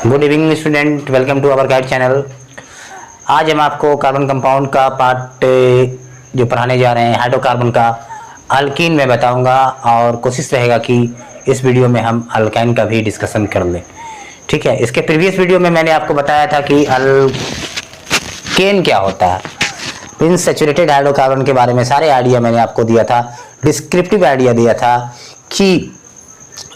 Good evening student, welcome to our guide channel. आज हम आपको कार्बन कंपाउंड का पार्ट जो पढ़ाने जा रहे हैं हाइड्रोकार्बन का अल्कीन में बताऊंगा और कोशिश रहेगा कि इस वीडियो में हम अल्काइन का भी डिस्कशन कर लें। ठीक है, इसके प्रीवियस वीडियो में मैंने आपको बताया था कि अल्केन क्या होता है। इन सैचुरेटेड हाइड्रोकार्बन के बारे में सारे आइडिया मैंने आपको दिया था, डिस्क्रिप्टिव आइडिया दिया था कि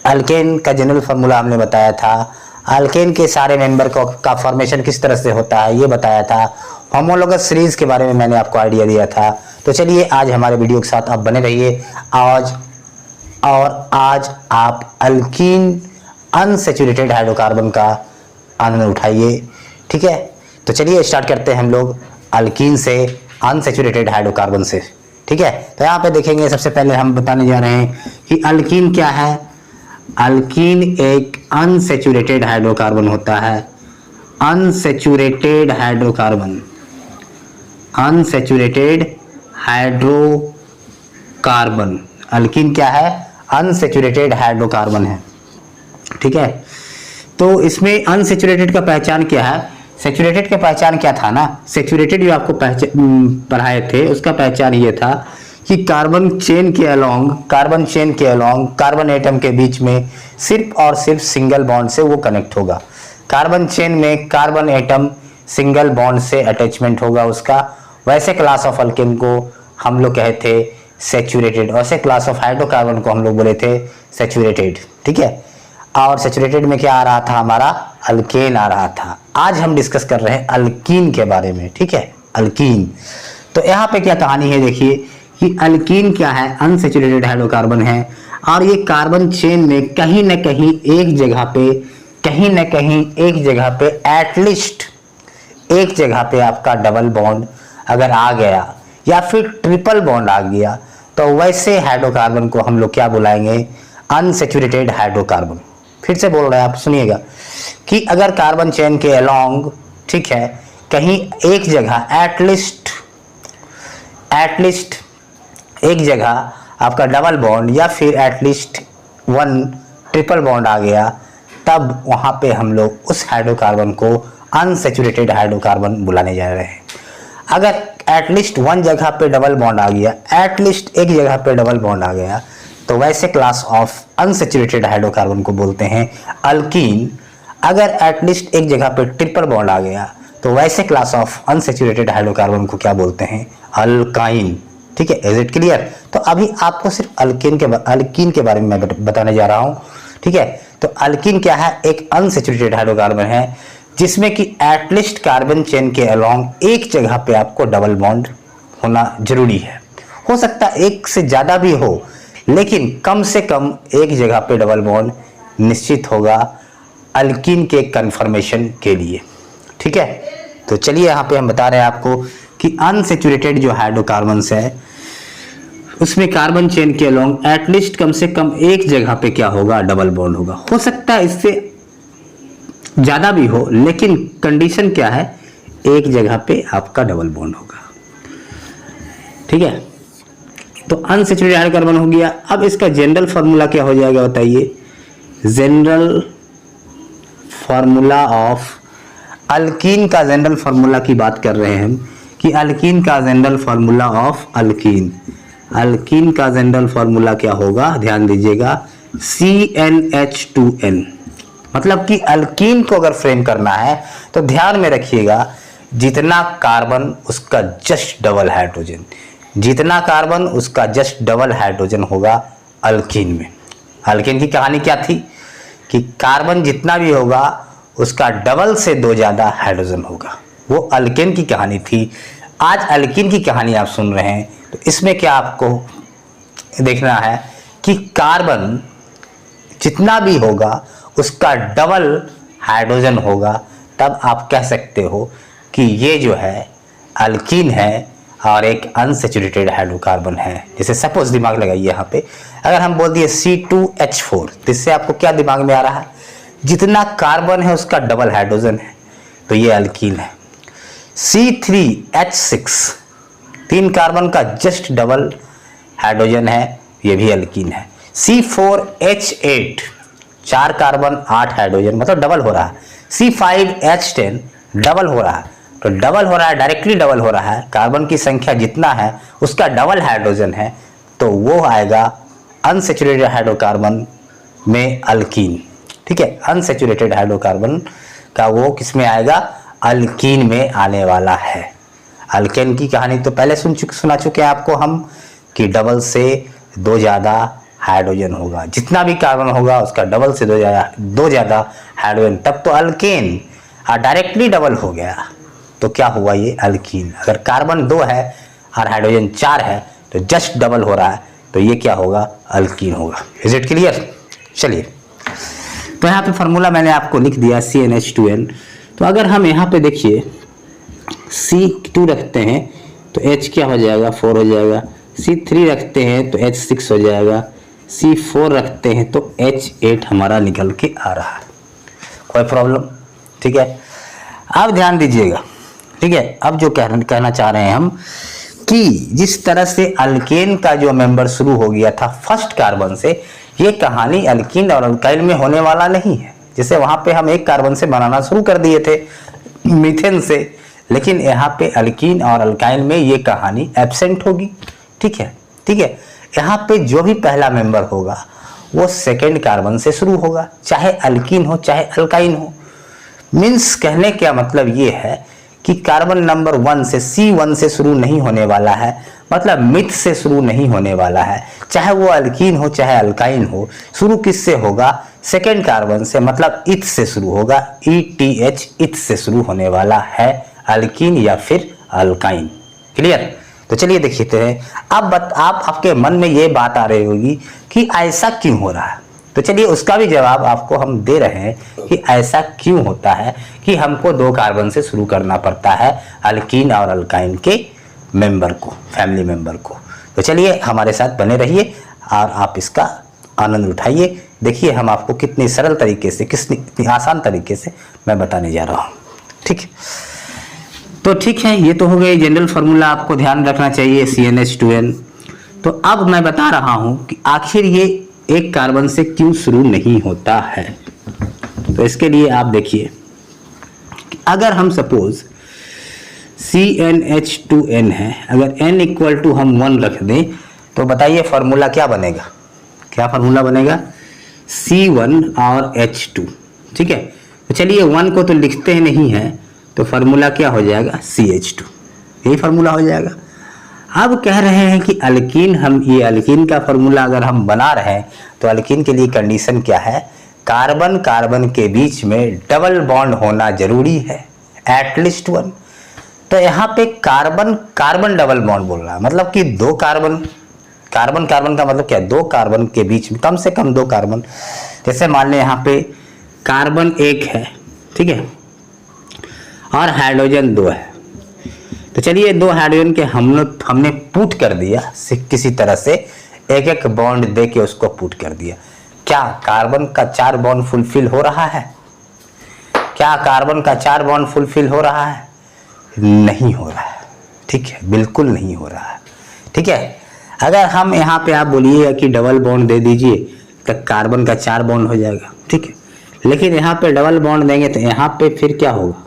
अल्केन का जनरल फार्मूला हमने बताया था, अल्केन के सारे मेंबर का फॉर्मेशन किस तरह से होता है ये बताया था, होमोलोगस सीरीज के बारे में मैंने आपको आइडिया दिया था। तो चलिए आज हमारे वीडियो के साथ आप बने रहिए आज आप अल्कीन अनसैचुरेटेड हाइड्रोकार्बन का आनंद उठाइए। ठीक है, तो चलिए स्टार्ट करते हैं हम लोग अल्कीन से, अनसैचुरेटेड हाइड्रोकार्बन से। ठीक है, तो यहाँ पे देखेंगे सबसे पहले हम बताने जा रहे हैं कि अल्कीन क्या है। अल्कीन एक अनसैचुरेटेड हाइड्रोकार्बन होता है। Unsaturated hydrocarbon, unsaturated hydrocarbon, alkyne क्या है? अनसैचुरेटेड हाइड्रोकार्बन है। ठीक है, तो इसमें अनसैचुरेटेड का पहचान क्या है? सैचुरेटेड का पहचान क्या था ना, सैचुरेटेड जो आपको पढ़ाए थे उसका पहचान ये था कि कार्बन चेन के अलोंग कार्बन एटम के बीच में सिर्फ और सिर्फ सिंगल बॉन्ड से वो कनेक्ट होगा। कार्बन चेन में कार्बन एटम सिंगल बॉन्ड से अटैचमेंट होगा उसका। वैसे क्लास ऑफ अल्केन को हम लोग कहे थे सैचुरेटेड, वैसे क्लास ऑफ हाइड्रोकार्बन को हम लोग बोले थे सैचुरेटेड। ठीक है, और सैचुरेटेड में क्या आ रहा था? हमारा अल्केन आ रहा था। आज हम डिस्कस कर रहे हैं अल्कीन के बारे में। ठीक है, अल्कीन। तो यहाँ पे क्या कहानी है देखिए कि अल्कीन क्या है? अनसैचुरेटेड हाइड्रोकार्बन है और ये कार्बन चेन में कहीं न कहीं एक जगह पे एटलीस्ट एक जगह पे आपका डबल बॉन्ड अगर आ गया या फिर ट्रिपल बॉन्ड आ गया तो वैसे हाइड्रोकार्बन को हम लोग क्या बुलाएंगे? Unsaturated hydrocarbon. फिर से बोल रहे हैं आप, सुनिएगा कि अगर कार्बन चेन के अलोंग, ठीक है, कहीं एक जगह एटलीस्ट एक जगह आपका डबल बॉन्ड या फिर एटलीस्ट वन ट्रिपल बॉन्ड आ गया, तब वहां पे हम लोग उस हाइड्रोकार्बन को अनसैचुरेटेड हाइड्रोकार्बन बुलाने जा रहे हैं। अगर एटलीस्ट वन जगह पे डबल बॉन्ड आ गया, एटलीस्ट एक जगह पे डबल बॉन्ड आ गया, तो वैसे क्लास ऑफ अनसैचुरेटेड हाइड्रोकार्बन को बोलते हैं अल्कीन। अगर एटलीस्ट एक जगह पे ट्रिपल बॉन्ड आ गया तो वैसे क्लास ऑफ अनसैचुरेटेड हाइड्रोकार्बन को क्या बोलते हैं? अल्काइन। ठीक है, इज इट क्लियर? तो अभी आपको सिर्फ अल्कीन के बारे में मैं बताने जा रहा हूं। ठीक है, तो अल्कीन क्या है? एक अनसैचुरेटेड हाइड्रोकार्बन है जिसमें कि एटलीस्ट कार्बन चेन के अलोंग एक जगह पे आपको डबल बॉन्ड होना जरूरी है। हो सकता है एक से ज्यादा भी हो, लेकिन कम से कम एक जगह पे डबल बॉन्ड निश्चित होगा अल्कीन के कन्फर्मेशन के लिए। ठीक है, तो चलिए यहाँ पे हम बता रहे हैं आपको कि अनसैचुरेटेड जो हाइड्रोकार्बन्स है उसमें कार्बन चेन के अलोंग एटलीस्ट कम से कम एक जगह पे क्या होगा? डबल बॉन्ड होगा। हो सकता है इससे ज्यादा भी हो, लेकिन कंडीशन क्या है? एक जगह पे आपका डबल बॉन्ड होगा। ठीक है, तो अनसैचुरेटेड हाइड्रोकार्बन हो गया। अब इसका जनरल फार्मूला क्या हो जाएगा बताइए? जनरल फार्मूला ऑफ अल्कीन का जनरल फार्मूला की बात कर रहे हैं हम कि अल्कीन का जनरल फार्मूला ऑफ अल्कीन का जनरल फार्मूला क्या होगा? ध्यान दीजिएगा, CnH2n। मतलब कि अल्कीन को अगर फ्रेम करना है तो ध्यान में रखिएगा, जितना कार्बन उसका जस्ट डबल हाइड्रोजन, जितना कार्बन उसका जस्ट डबल हाइड्रोजन होगा अल्कीन में। अल्कीन की कहानी क्या थी कि कार्बन जितना भी होगा उसका डबल से दो ज्यादा हाइड्रोजन होगा। वो अल्कीन की कहानी थी। आज अल्कीन की कहानी आप सुन रहे हैं, तो इसमें क्या आपको देखना है कि कार्बन जितना भी होगा उसका डबल हाइड्रोजन होगा, तब आप कह सकते हो कि ये जो है अल्कीन है और एक अनसैचुरेटेड हाइड्रोकार्बन है। जैसे सपोज दिमाग लगाइए यहाँ पे, अगर हम बोल दिए C2H4, तो इससे आपको क्या दिमाग में आ रहा है? जितना कार्बन है उसका डबल हाइड्रोजन है, तो ये अल्कीन है। C3H6, 3 कार्बन का जस्ट डबल हाइड्रोजन है, ये भी अल्कीन है। C4H8, 4 कार्बन 8 हाइड्रोजन, मतलब डबल हो रहा है। C5H10 डबल हो रहा है, तो डबल हो रहा है, डायरेक्टली डबल हो रहा है, कार्बन की संख्या जितना है उसका डबल हाइड्रोजन है, तो वो आएगा अनसैचुरेटेड हाइड्रोकार्बन में अल्कीन। ठीक है, अनसैचुरेटेड हाइड्रोकार्बन का वो किस में आएगा, अल्कीन में आने वाला है। अल्केन की कहानी तो पहले सुना चुके हैं आपको हम, कि डबल से दो ज़्यादा हाइड्रोजन होगा, जितना भी कार्बन होगा उसका डबल से दो ज़्यादा हाइड्रोजन, तब तो अल्केन, और डायरेक्टली डबल हो गया तो क्या हुआ, ये अल्कीन। अगर कार्बन 2 है और हाइड्रोजन 4 है तो जस्ट डबल हो रहा है, तो ये क्या होगा, अल्कीन होगा। Is it clear? चलिए, तो यहाँ पे फार्मूला मैंने आपको लिख दिया CnH2n। तो अगर हम यहाँ पे देखिए C2 रखते हैं तो H क्या हो जाएगा, 4 हो जाएगा। C3 रखते हैं तो H6 हो जाएगा। C4 रखते हैं तो H8 हमारा निकल के आ रहा है। कोई प्रॉब्लम? ठीक है, अब ध्यान दीजिएगा। ठीक है, अब जो कहना चाह रहे हैं हम कि जिस तरह से अल्केन का जो मेंबर शुरू हो गया था फर्स्ट कार्बन से, ये कहानी अल्कीन और अल्काइल में होने वाला नहीं है। जैसे वहां पे हम एक कार्बन से बनाना शुरू कर दिए थे मीथेन से, लेकिन यहाँ पे अल्कीन और अल्काइल में ये कहानी एब्सेंट होगी। ठीक है, ठीक है, यहाँ पे जो भी पहला मेंबर होगा वो सेकेंड कार्बन से शुरू होगा, चाहे अल्कीन हो चाहे अल्काइन हो। मीन्स कहने का मतलब ये है कि कार्बन नंबर 1 से C1 से शुरू नहीं होने वाला है, मतलब मिथ से शुरू नहीं होने वाला है, चाहे वो अल्कीन हो चाहे अल्काइन हो। शुरू किससे होगा, सेकेंड कार्बन से, मतलब इथ से शुरू होगा। ETH, इथ से शुरू होने वाला है अल्कीन या फिर अल्काइन। क्लियर? तो चलिए देखते हैं। अब आपके मन में ये बात आ रही होगी कि ऐसा क्यों हो रहा है, तो चलिए उसका भी जवाब आपको हम दे रहे हैं कि ऐसा क्यों होता है कि हमको 2 कार्बन से शुरू करना पड़ता है अल्कीन और अल्काइन के मेंबर को, फैमिली मेंबर को। तो चलिए हमारे साथ बने रहिए और आप इसका आनंद उठाइए। देखिए हम आपको कितनी सरल तरीके से, कितनी आसान तरीके से मैं बताने जा रहा हूँ। ठीक, तो ठीक है, ये तो हो गए जनरल फार्मूला, आपको ध्यान रखना चाहिए CnH2n। तो अब मैं बता रहा हूँ कि आखिर ये एक कार्बन से क्यों शुरू नहीं होता है। तो इसके लिए आप देखिए, अगर हम सपोज CnH2n है, अगर n इक्वल टू हम 1 रख दें तो बताइए फार्मूला क्या बनेगा, क्या फार्मूला बनेगा, C1 और H2। ठीक है, तो चलिए 1 को तो लिखते ही नहीं है, तो फार्मूला क्या हो जाएगा, CH2, यही फार्मूला हो जाएगा। अब कह रहे हैं कि अल्कीन, हम ये अल्कीन का फार्मूला अगर हम बना रहे हैं तो अल्कीन के लिए कंडीशन क्या है, कार्बन कार्बन के बीच में डबल बॉन्ड होना जरूरी है, एटलीस्ट 1। तो यहाँ पे कार्बन कार्बन डबल बॉन्ड बोल रहा है, मतलब कि 2 कार्बन, कार्बन कार्बन का मतलब क्या, 2 कार्बन के बीच में कम से कम 2 कार्बन। जैसे मान लें यहाँ पे कार्बन 1 है, ठीक है, और हाइड्रोजन 2 है। तो चलिए 2 हाइड्रोजन के हमने पुट कर दिया, किसी तरह से एक एक बॉन्ड दे के उसको पुट कर दिया। क्या कार्बन का 4 बॉन्ड फुलफिल हो रहा है, क्या कार्बन का 4 बॉन्ड फुलफिल हो रहा है, नहीं हो रहा है। ठीक है, बिल्कुल नहीं हो रहा है। ठीक है, अगर हम यहाँ पे आप बोलिएगा कि डबल बॉन्ड दे दीजिए तो कार्बन का 4 बॉन्ड हो जाएगा। ठीक है, लेकिन यहाँ पे डबल बॉन्ड देंगे तो यहाँ पे फिर क्या होगा,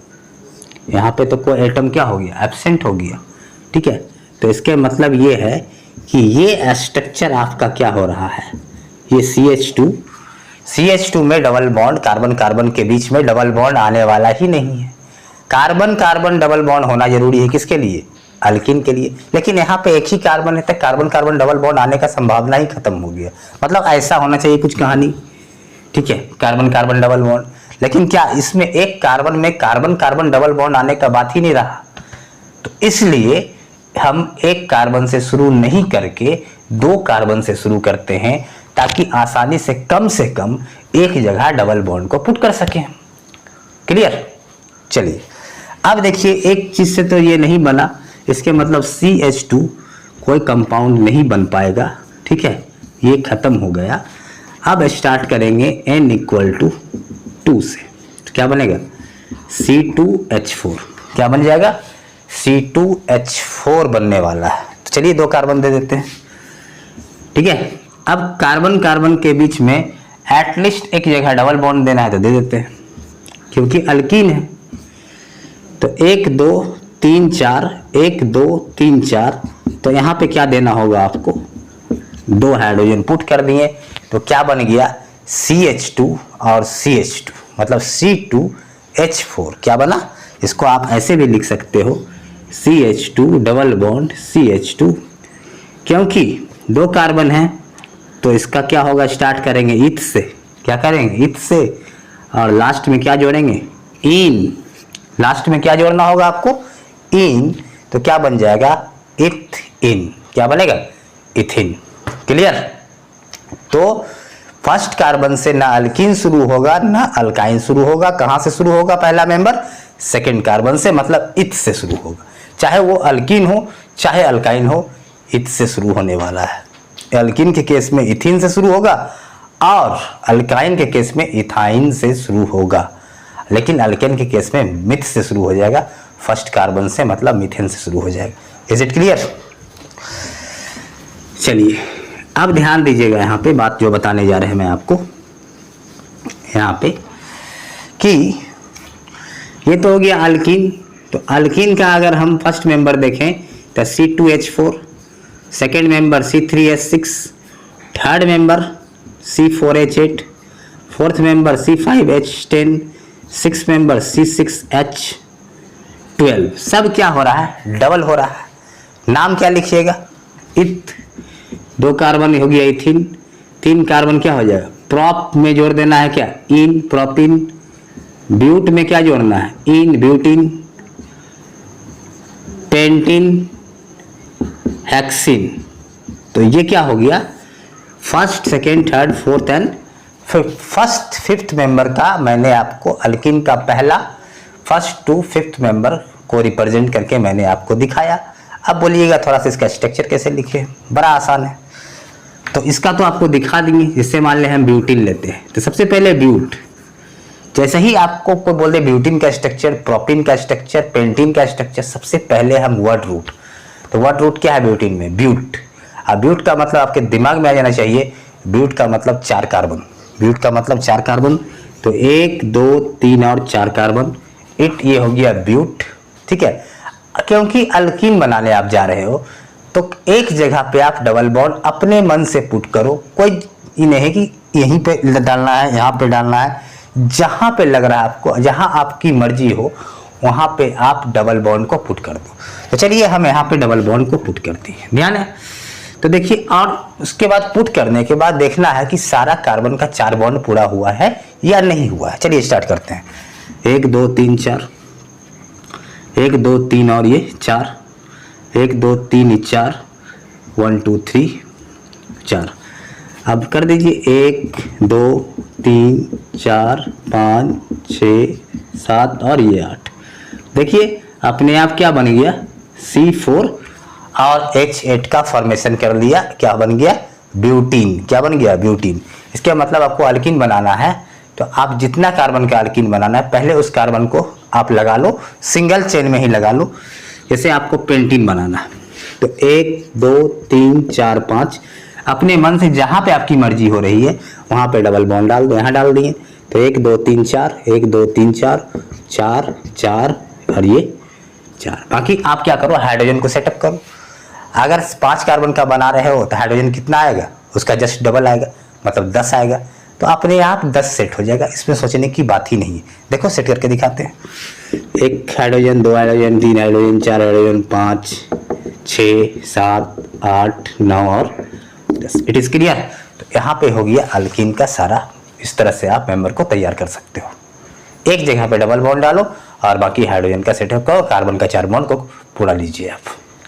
यहाँ पे तो कोई एटम क्या हो गया, एब्सेंट हो गया। ठीक है, तो इसके मतलब ये है कि ये स्ट्रक्चर आपका क्या हो रहा है, ये CH2 में डबल बॉन्ड, कार्बन कार्बन के बीच में डबल बॉन्ड आने वाला ही नहीं है। कार्बन कार्बन डबल बॉन्ड होना जरूरी है, किसके लिए, अल्कीन के लिए। लेकिन यहाँ पे एक ही कार्बन है तो कार्बन कार्बन डबल बॉन्ड आने का संभावना ही खत्म हो गया। मतलब ऐसा होना चाहिए कुछ कहानी। ठीक है, कार्बन कार्बन डबल बॉन्ड, लेकिन क्या इसमें एक कार्बन में कार्बन कार्बन डबल बॉन्ड आने का बात ही नहीं रहा। तो इसलिए हम एक कार्बन से शुरू नहीं करके 2 कार्बन से शुरू करते हैं, ताकि आसानी से कम एक जगह डबल बॉन्ड को पुट कर सकें। क्लियर? चलिए अब देखिए, एक चीज से तो ये नहीं बना, इसके मतलब CH2 कोई कंपाउंड नहीं बन पाएगा। ठीक है, ये खत्म हो गया। अब स्टार्ट करेंगे n इक्वल टू 2 से, तो क्या बनेगा, C2H4। क्या बन जाएगा, C2H4 बनने वाला है। तो चलिए 2 कार्बन दे देते हैं। ठीक है, अब कार्बन कार्बन के बीच में एटलीस्ट एक जगह डबल बॉन्ड देना है तो दे देते हैं। क्योंकि अल्कीन है। तो 1 2 3 4, 1 2 3 4, तो यहाँ पे क्या देना होगा आपको, 2 हाइड्रोजन पुट कर दिए, तो क्या बन गया CH2 और CH2, मतलब C2H4 क्या बना। इसको आप ऐसे भी लिख सकते हो CH2 डबल बॉन्ड CH2, क्योंकि 2 कार्बन है तो इसका क्या होगा, स्टार्ट करेंगे इथ से, क्या करेंगे इथ से, और लास्ट में क्या जोड़ेंगे इन, लास्ट में क्या जोड़ना होगा आपको इन, तो क्या बन जाएगा इथ इन, क्या बनेगा इथिन। क्लियर। तो फर्स्ट कार्बन से ना अल्कीन शुरू होगा ना अल्काइन शुरू होगा, कहां से शुरू होगा पहला मेंबर, सेकंड कार्बन से, मतलब इथ से शुरू होगा, चाहे वो अल्कीन हो चाहे अल्काइन हो, इथ से शुरू होने वाला है। अल्कीन के केस में इथिन से शुरू होगा और अल्काइन के केस में इथाइन से शुरू होगा, लेकिन अल्केन के केस में मिथ से शुरू हो जाएगा, फर्स्ट कार्बन से, मतलब मीथेन से शुरू हो जाएगा। Is it clear. चलिए अब ध्यान दीजिएगा यहाँ पे बात जो बताने जा रहे हैं मैं आपको यहाँ पे, कि ये तो हो गया अल्कीन। तो अल्कीन का अगर हम फर्स्ट मेंबर देखें तो C2H4, second member C3H6, third member C4H8, fourth member C5H10, six member C6H12। सब क्या हो रहा है, डबल हो रहा है। नाम क्या लिखिएगा, इथ, 2 कार्बन हो गया इथिन, 3 कार्बन क्या हो जाएगा, प्रॉप में जोड़ देना है क्या इन, प्रोपिन, ब्यूट में क्या जोड़ना है इन, ब्यूटिन, पेंटिन, हेक्सिन। तो ये क्या हो गया, first second third fourth and first fifth member का मैंने आपको अल्कीन का पहला फर्स्ट टू फिफ्थ मेंबर को रिप्रेजेंट करके मैंने आपको दिखाया। अब बोलिएगा थोड़ा सा इसका स्ट्रक्चर कैसे लिखे, बड़ा आसान है। तो इसका तो आपको दिखा देंगे, जिससे मान लें हम ब्यूटिन लेते हैं तो सबसे पहले ब्यूट, जैसे ही आपको कोई बोल दे ब्यूटिन का स्ट्रक्चर, प्रोपिन का स्ट्रक्चर, पेंटिन का स्ट्रक्चर, सबसे पहले हम वर्ड रूट। तो वर्ड रूट क्या है ब्यूटिन में, ब्यूट। अब ब्यूट का मतलब आपके दिमाग में आ जाना चाहिए, ब्यूट का मतलब 4 कार्बन, ब्यूट का मतलब 4 कार्बन। तो 1 2 3 और 4 कार्बन, इट ये हो गया ब्यूट। ठीक है, क्योंकि अल्कीन बनाने आप जा रहे हो तो एक जगह पे आप डबल बॉन्ड अपने मन से पुट करो, कोई ये नहीं है कि यहीं पे डालना है यहाँ पे डालना है, जहां पे लग रहा है आपको, जहां आपकी मर्जी हो वहां पे आप डबल बॉन्ड को पुट कर दो। तो चलिए हम यहाँ पे डबल बॉन्ड को पुट करते हैं, ध्यान है। तो देखिए, और उसके बाद पुट करने के बाद देखना है कि सारा कार्बन का 4 बॉन्ड पूरा हुआ है या नहीं हुआ है। चलिए स्टार्ट करते हैं। 1 2 3 4, 1 2 3 और ये 4, 1 2 3 4, 1 2 3 4। अब कर दीजिए 1 2 3 4 5 6 7 और ये 8। देखिए अपने आप क्या बन गया, C4 और H8 का फॉर्मेशन कर लिया, क्या बन गया ब्यूटीन। क्या बन गया ब्यूटीन। इसका मतलब आपको अल्कीन बनाना है तो आप जितना कार्बन का अल्कीन बनाना है पहले उस कार्बन को आप लगा लो, सिंगल चेन में ही लगा लो। जैसे आपको पेंटीन बनाना है तो 1 2 3 4 5, अपने मन से जहां पे आपकी मर्जी हो रही है वहां पे डबल बॉन्ड डाल दो। यहाँ डाल दिए तो 1 2 3 4, 1 2 3 4 4 4 और ये 4। बाकी आप क्या करो, हाइड्रोजन को सेटअप करो। अगर 5 कार्बन का बना रहे हो तो हाइड्रोजन कितना आएगा, उसका जस्ट डबल आएगा, मतलब 10 आएगा। तो अपने आप 10 सेट हो जाएगा, इसमें सोचने की बात ही नहीं है। देखो सेट करके दिखाते हैं। 1 हाइड्रोजन, 2 हाइड्रोजन, 3 हाइड्रोजन, 4 हाइड्रोजन, 5 6 7 8 9 और 10। It is clear. तो यहाँ पे हो गया अल्कीन का सारा। इस तरह से आप मेंबर को तैयार कर सकते हो। एक जगह पे डबल बॉन्ड डालो और बाकी हाइड्रोजन का सेटअप करो, कार्बन का 4 बॉन्ड को पूरा लीजिए आप।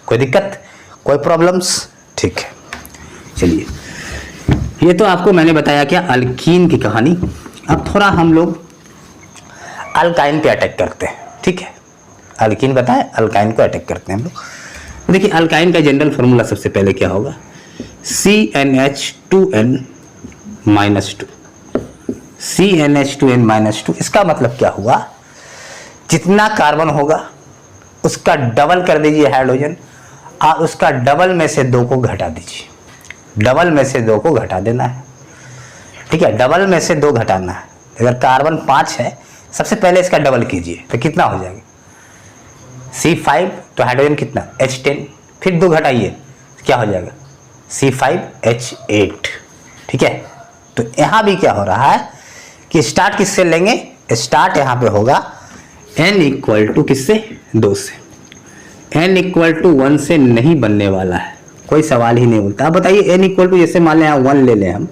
कोई दिक्कत, कोई प्रॉब्लम्स, ठीक है। चलिए, ये तो आपको मैंने बताया क्या अल्कीन की कहानी। अब थोड़ा हम लोग अल्काइन पे अटैक करते हैं, ठीक है। अल्कीन बताएं, अल्काइन को अटैक करते हैं हम लोग। देखिए अल्काइन का जनरल फॉर्मूला सबसे पहले क्या होगा, CnH2n -2। CnH2n-2, इसका मतलब क्या हुआ, जितना कार्बन होगा उसका डबल कर दीजिए हाइड्रोजन और उसका डबल में से 2 को घटा दीजिए। डबल में से 2 को घटा देना है, ठीक है। डबल में से 2 घटाना है। अगर कार्बन 5 है, सबसे पहले इसका डबल कीजिए तो कितना हो जाएगा, C5 तो हाइड्रोजन कितना H10, फिर 2 घटाइए क्या हो जाएगा C5H8। ठीक है, तो यहाँ भी क्या हो रहा है कि स्टार्ट किससे लेंगे, स्टार्ट यहाँ पे होगा n इक्वल टू किससे 2 से, n इक्वल टू 1 से नहीं बनने वाला है, कोई सवाल ही नहीं उठता। अब बताइए n इक्वल टू जैसे मान लें 1 ले लें हम,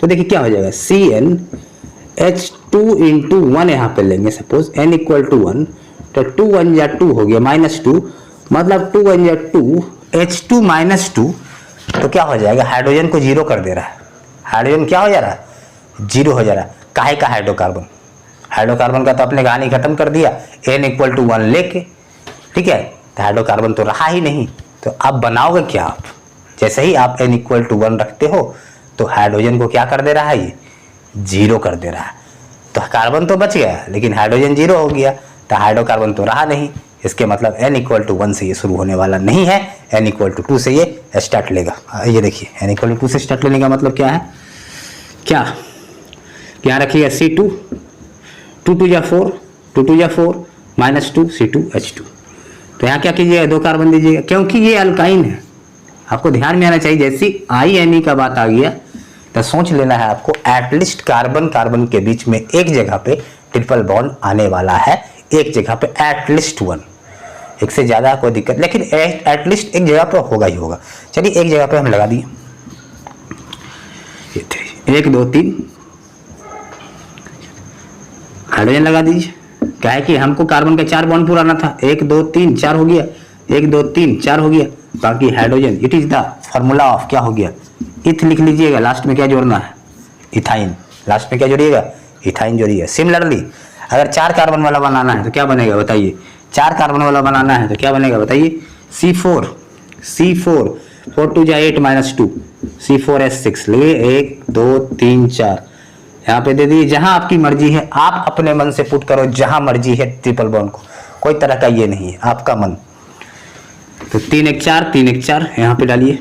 तो देखिए क्या हो जाएगा CnH2 इंटू 1 यहाँ पे लेंगे सपोज n इक्वल टू 1, तो 2 1 या 2 हो गया -2, मतलब 2 1 या 2 H2 -2, तो क्या हो जाएगा हाइड्रोजन को जीरो कर दे रहा है, हाइड्रोजन क्या हो जा रहा है जीरो हो जा रहा है। काहे का हाइड्रोकार्बन, हाइड्रोकार्बन का तो अपने कहानी खत्म कर दिया n इक्वल टू 1 लेके। ठीक है, तो हाइड्रोकार्बन तो रहा ही नहीं, तो अब बनाओगे क्या आप, जैसे ही आप n इक्वल टू 1 रखते हो तो हाइड्रोजन को क्या कर दे रहा है, ये जीरो कर दे रहा है। तो कार्बन तो बच गया लेकिन हाइड्रोजन जीरो हो गया, तो हाइड्रोकार्बन तो रहा नहीं, इसके मतलब n इक्वल टू 1 से ये शुरू होने वाला नहीं है, n इक्वल टू 2 से ये स्टार्ट लेगा। ये देखिए n इक्वल टू 2 से स्टार्ट लेने का मतलब क्या है, क्या यहाँ रखिएगा C2, 2 2 या 4, 2 2 या 4 -2 C2H2, तो यहाँ क्या कीजिएगा 2 कार्बन दीजिएगा, क्योंकि ये अल्काइन है। आपको ध्यान में आना चाहिए, जैसी INE का बात आ गया तो सोच लेना है आपको एटलीस्ट कार्बन कार्बन के बीच में एक जगह पे ट्रिपल बॉन्ड आने वाला है, एक जगह पे एटलीस्ट 1, एक से ज़्यादा कोई दिक्कत, लेकिन एटलीस्ट एक जगह पे होगा ही होगा। चलिए एक जगह पे हम लगा दिए, 1 2 3 हाइड्रोजन लगा दीजिए, क्या है कि हमको कार्बन का 4 बॉन्ड पुराना था, 1 2 3 4 हो गया, 1 2 3 4 हो गया, बाकी hydrogen it is the formula of क्या हो गया इथ लिख लीजिएगा, लास्ट में क्या जोड़ना है इथाइन, लास्ट में क्या जोड़िएगा इथाइन जोड़िए। सिमिलरली अगर 4 कार्बन वाला बनाना है तो क्या बनेगा बताइए, 4 कार्बन वाला बनाना है तो क्या बनेगा बताइए, C4 4 2 जा 8 -2 C4H6 लिए 1 2 3 4 यहाँ पे दे दिए, जहां आपकी मर्जी है आप अपने मन से पुट करो, जहां मर्जी है ट्रिपल बॉन्ड को, कोई तरह का ये नहीं है, आपका मन। तो 3 1 4 3 1 4 यहाँ पे डालिए,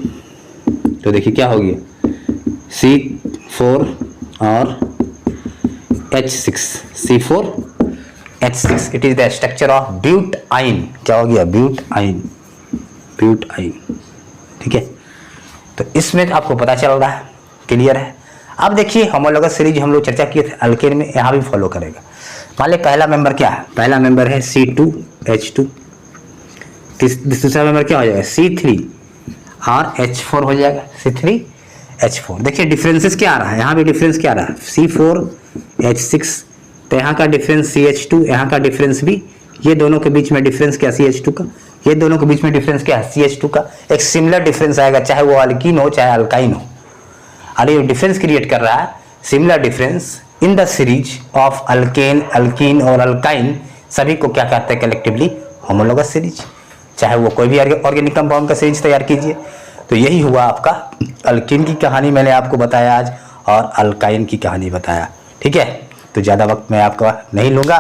तो देखिए क्या हो गया C4 और H6 C4H6, it is the structure of butyne, क्या हो गया ब्यूटाइन, ब्यूटाइन। ठीक है, तो इसमें आपको पता चल रहा है, क्लियर है। अब देखिए होमोलॉगस सीरीज हम लोग चर्चा किए थे अल्केन में, यहाँ भी फॉलो करेगा। मान लिया पहला मेंबर क्या है, पहला मेंबर है C2H2, दूसरा मेंबर क्या हो जाएगा C3 और H4 हो जाएगा C3H4। देखिए डिफरेंसेस क्या आ रहा है, यहाँ भी डिफरेंस क्या आ रहा है C4H6, तो यहाँ का डिफरेंस CH2, यहाँ का डिफरेंस भी, ये दोनों के बीच में डिफरेंस क्या CH2 का, ये दोनों के बीच में डिफरेंस क्या है CH2 का, एक सिमिलर डिफरेंस आएगा चाहे वो अल्कीन हो चाहे अल्काइन हो। और ये डिफरेंस क्रिएट कर रहा है similar difference in the series of alkane alkene और अल्काइन, सभी को क्या कहते हैं कलेक्टिवली होमोलॉगस सीरीज, चाहे वो कोई भी ऑर्गेनिक कंपाउंड का सीरीज तैयार कीजिए। तो यही हुआ आपका अल्कीन की कहानी मैंने आपको बताया आज, और अल्काइन की कहानी बताया। ठीक है, तो ज़्यादा वक्त मैं आपका नहीं लूँगा,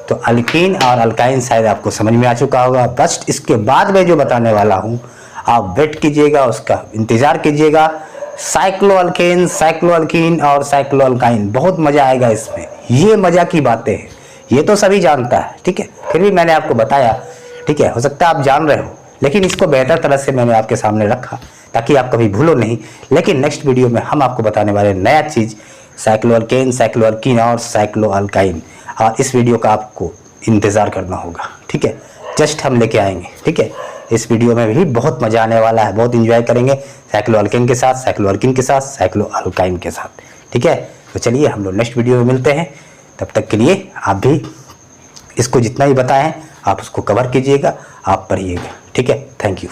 तो अल्कीन और अल्काइन शायद आपको समझ में आ चुका होगा। बस इसके बाद मैं जो बताने वाला हूँ आप वेट कीजिएगा, उसका इंतज़ार कीजिएगा। साइक्लोअल्केन, साइक्लोअल्कीन और साइक्लोअल्काइन, बहुत मज़ा आएगा इसमें, ये मज़ा की बातें हैं, ये तो सभी जानता है। ठीक है, फिर भी मैंने आपको बताया। ठीक है, हो सकता है आप जान रहे हो, लेकिन इसको बेहतर तरह से मैंने आपके सामने रखा ताकि आप कभी भूलो नहीं। लेकिन नेक्स्ट वीडियो में हम आपको बताने वाले नया चीज़ साइक्लोअल्केन, साइक्लोअल्कीन और साइक्लोअल्काइन, और इस वीडियो का आपको इंतज़ार करना होगा। ठीक है, जस्ट हम लेके आएंगे। ठीक है, इस वीडियो में भी बहुत मज़ा आने वाला है, बहुत इंजॉय करेंगे साइक्लोअल्केन के साथ, साइक्लोअल्कीन के साथ, साइक्लोअल्काइन के साथ। ठीक है, तो चलिए हम लोग नेक्स्ट वीडियो में मिलते हैं। तब तक के लिए आप भी इसको जितना ही बताएं आप उसको कवर कीजिएगा, आप पढ़िएगा। ठीक है, थैंक यू।